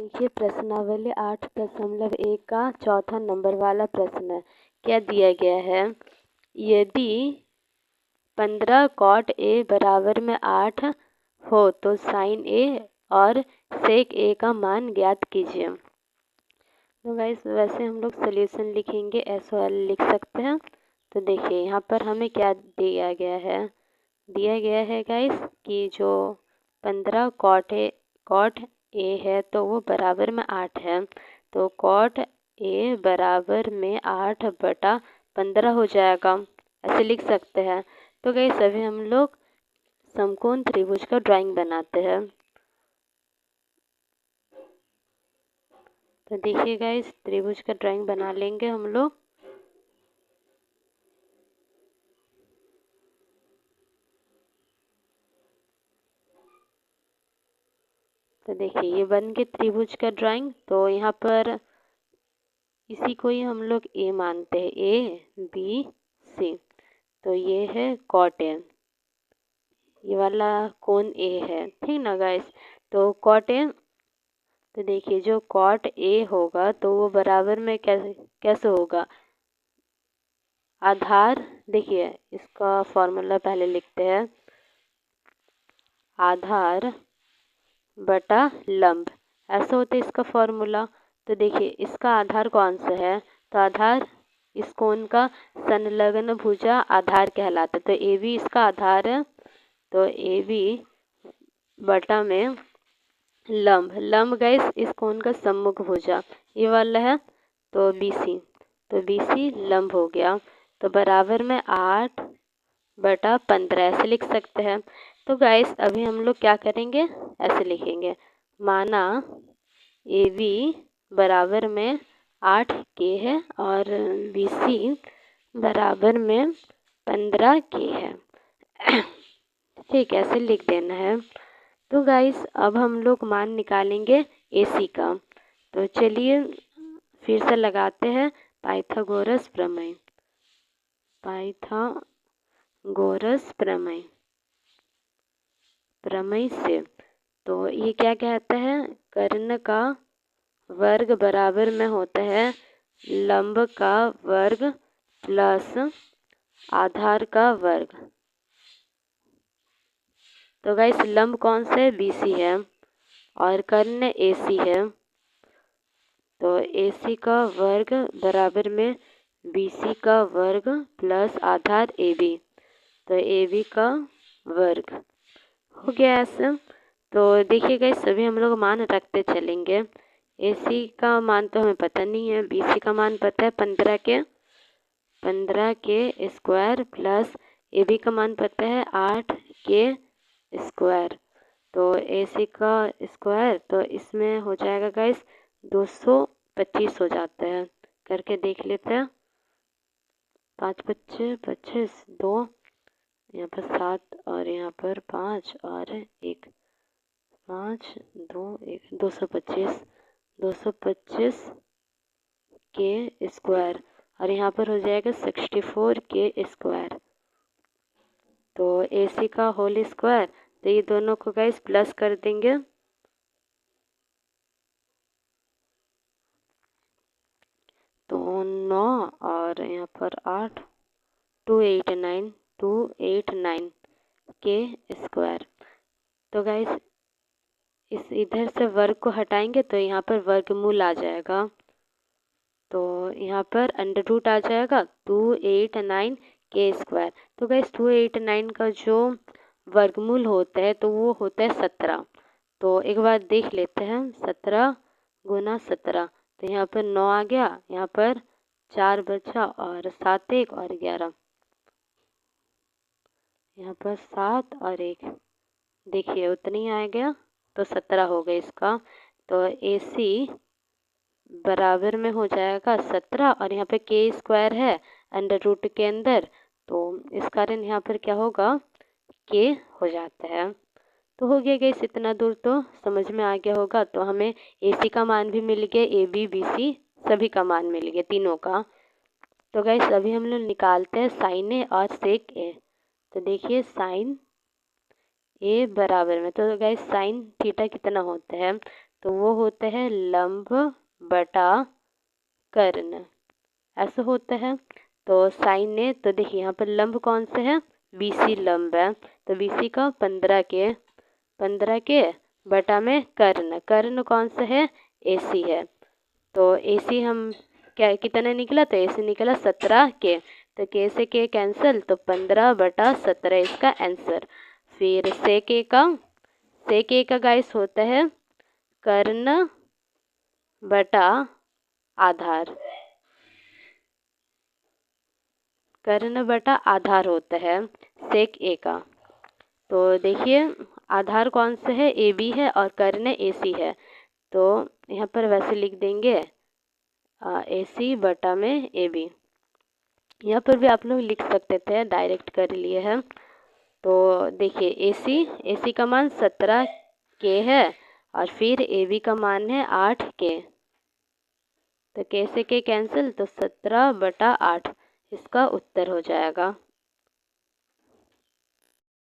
देखिए प्रश्नावली 8.1 का चौथा नंबर वाला प्रश्न है। क्या दिया गया है? यदि 15 cot A बराबर में 8 हो तो sin A और sec A का मान ज्ञात कीजिए। तो गाइस वैसे हम लोग सॉल्यूशन लिखेंगे, SOL लिख सकते हैं। तो देखिए यहाँ पर हमें क्या दिया गया है? दिया गया है गाइस कि जो 15 cot A है तो वो बराबर में 8 है, तो cot A बराबर में 8/15 हो जाएगा, ऐसे लिख सकते हैं। तो गाइस अभी हम लोग समकोण त्रिभुज का ड्राइंग बनाते हैं। तो देखिए गाइस त्रिभुज का ड्राइंग बना लेंगे हम लोग। तो देखिए ये बन के त्रिभुज का ड्राइंग। तो यहाँ पर इसी को ही हम लोग ए मानते हैं, ABC। तो ये है cot A, ये वाला कोण A है, ठीक ना गाइस। तो cot A, तो देखिए जो cot A होगा तो वो बराबर में कैसे होगा? आधार, देखिए इसका फॉर्मूला पहले लिखते हैं, आधार बटा लंब, ऐसा होता है इसका फॉर्मूला। तो देखिए इसका आधार कौन सा है? तो आधार इस कोण का संलग्न भुजा आधार कहलाता है। तो AB इसका आधार है, तो AB बटा में लंब गाइस इस कोण का सम्मुख भुजा ये वाला है, तो BC, तो BC लंब हो गया। तो बराबर में 8/15 ऐसे लिख सकते हैं। तो गाइस अभी हम लोग क्या करेंगे, ऐसे लिखेंगे, माना AB बराबर में 8K है और BC बराबर में 15K है। ठीक है, ऐसे लिख देना है। तो गाइस अब हम लोग मान निकालेंगे AC का। तो चलिए फिर से लगाते हैं पाइथागोरस प्रमेय, पाइथागोरस प्रमेय से। तो ये क्या कहता है? कर्ण का वर्ग बराबर में होता है लंब का वर्ग प्लस आधार का वर्ग। तो गाइस लंब कौन सा है? BC है और कर्ण AC है, तो AC का वर्ग बराबर में BC का वर्ग प्लस आधार AB, तो AB का वर्ग हो गया ऐसे। तो देखिए गाइस सभी हम लोग मान रखते चलेंगे। AC का मान तो हमें पता नहीं है, BC का मान पता है 15K स्क्वायर प्लस AB का मान पता है 8K स्क्वायर। तो AC का स्क्वायर तो इसमें हो जाएगा गाइस 225 हो जाता है, करके देख लेते हैं। 5 25 25 2, यहाँ पर 7 और यहाँ पर 5 और 1, 5 2 1 225 के स्क्वायर और यहाँ पर हो जाएगा 64K स्क्वायर। तो AC का होल स्क्वायर, तो ये दोनों को गाइस प्लस कर देंगे। तो 9 और यहाँ पर 8, 289 के स्क्वायर। तो गाइस इस इधर से वर्ग को हटाएंगे तो यहाँ पर वर्गमूल आ जाएगा, तो यहाँ पर अंडर रूट आ जाएगा 289 के स्क्वायर। तो गाइस 289 का जो वर्गमूल होता है तो वो होता है 17। तो एक बार देख लेते हैं, 17 गुना 17, तो यहाँ पर 9 आ गया, यहाँ पर 4 बचा और 7 1 और 11, यहाँ पर 7 और 1, देखिए उतनी आ गया, तो 17 हो गया इसका। तो AC बराबर में हो जाएगा 17 और यहाँ पे K स्क्वायर है अंडर रूट के अंदर, तो इस कारण यहाँ पर क्या होगा? K हो जाता है। तो हो गया गाइस, इतना दूर तो समझ में आ गया होगा। तो हमें AC का मान भी मिल गया, AB BC सभी का मान मिल गया, तीनों का। तो गाइस अभी हम लोग निकालते हैं sin A और sec A। तो देखिए sin A बराबर में, तो गाइस sin थीटा कितना होता है? तो वो होते हैं लंब बटा कर्ण, ऐसा होता है। तो साइन ए, तो देखिए यहाँ पर लंब कौन से है, BC लंब है, तो BC का 15 के बटा में कर्ण कौन सा है, AC है। तो AC हम क्या कितना निकला, तो AC निकला 17 के, तो के से के कैंसिल, तो 15/17 इसका आंसर। फिर सेक ए का गाइस होता है कर्ण बटा आधार, कर्ण बटा आधार होता है सेक ए का। तो देखिए आधार कौन सा है, AB है और कर्ण AC है, तो यहाँ पर वैसे लिख देंगे AC बटा में AB। यहाँ पर भी आप लोग लिख सकते थे, डायरेक्ट कर लिए हैं। तो देखिए AC का मान 17 के है और फिर AB का मान है 8 के, तो के से के कैंसिल, तो 17/8 इसका उत्तर हो जाएगा।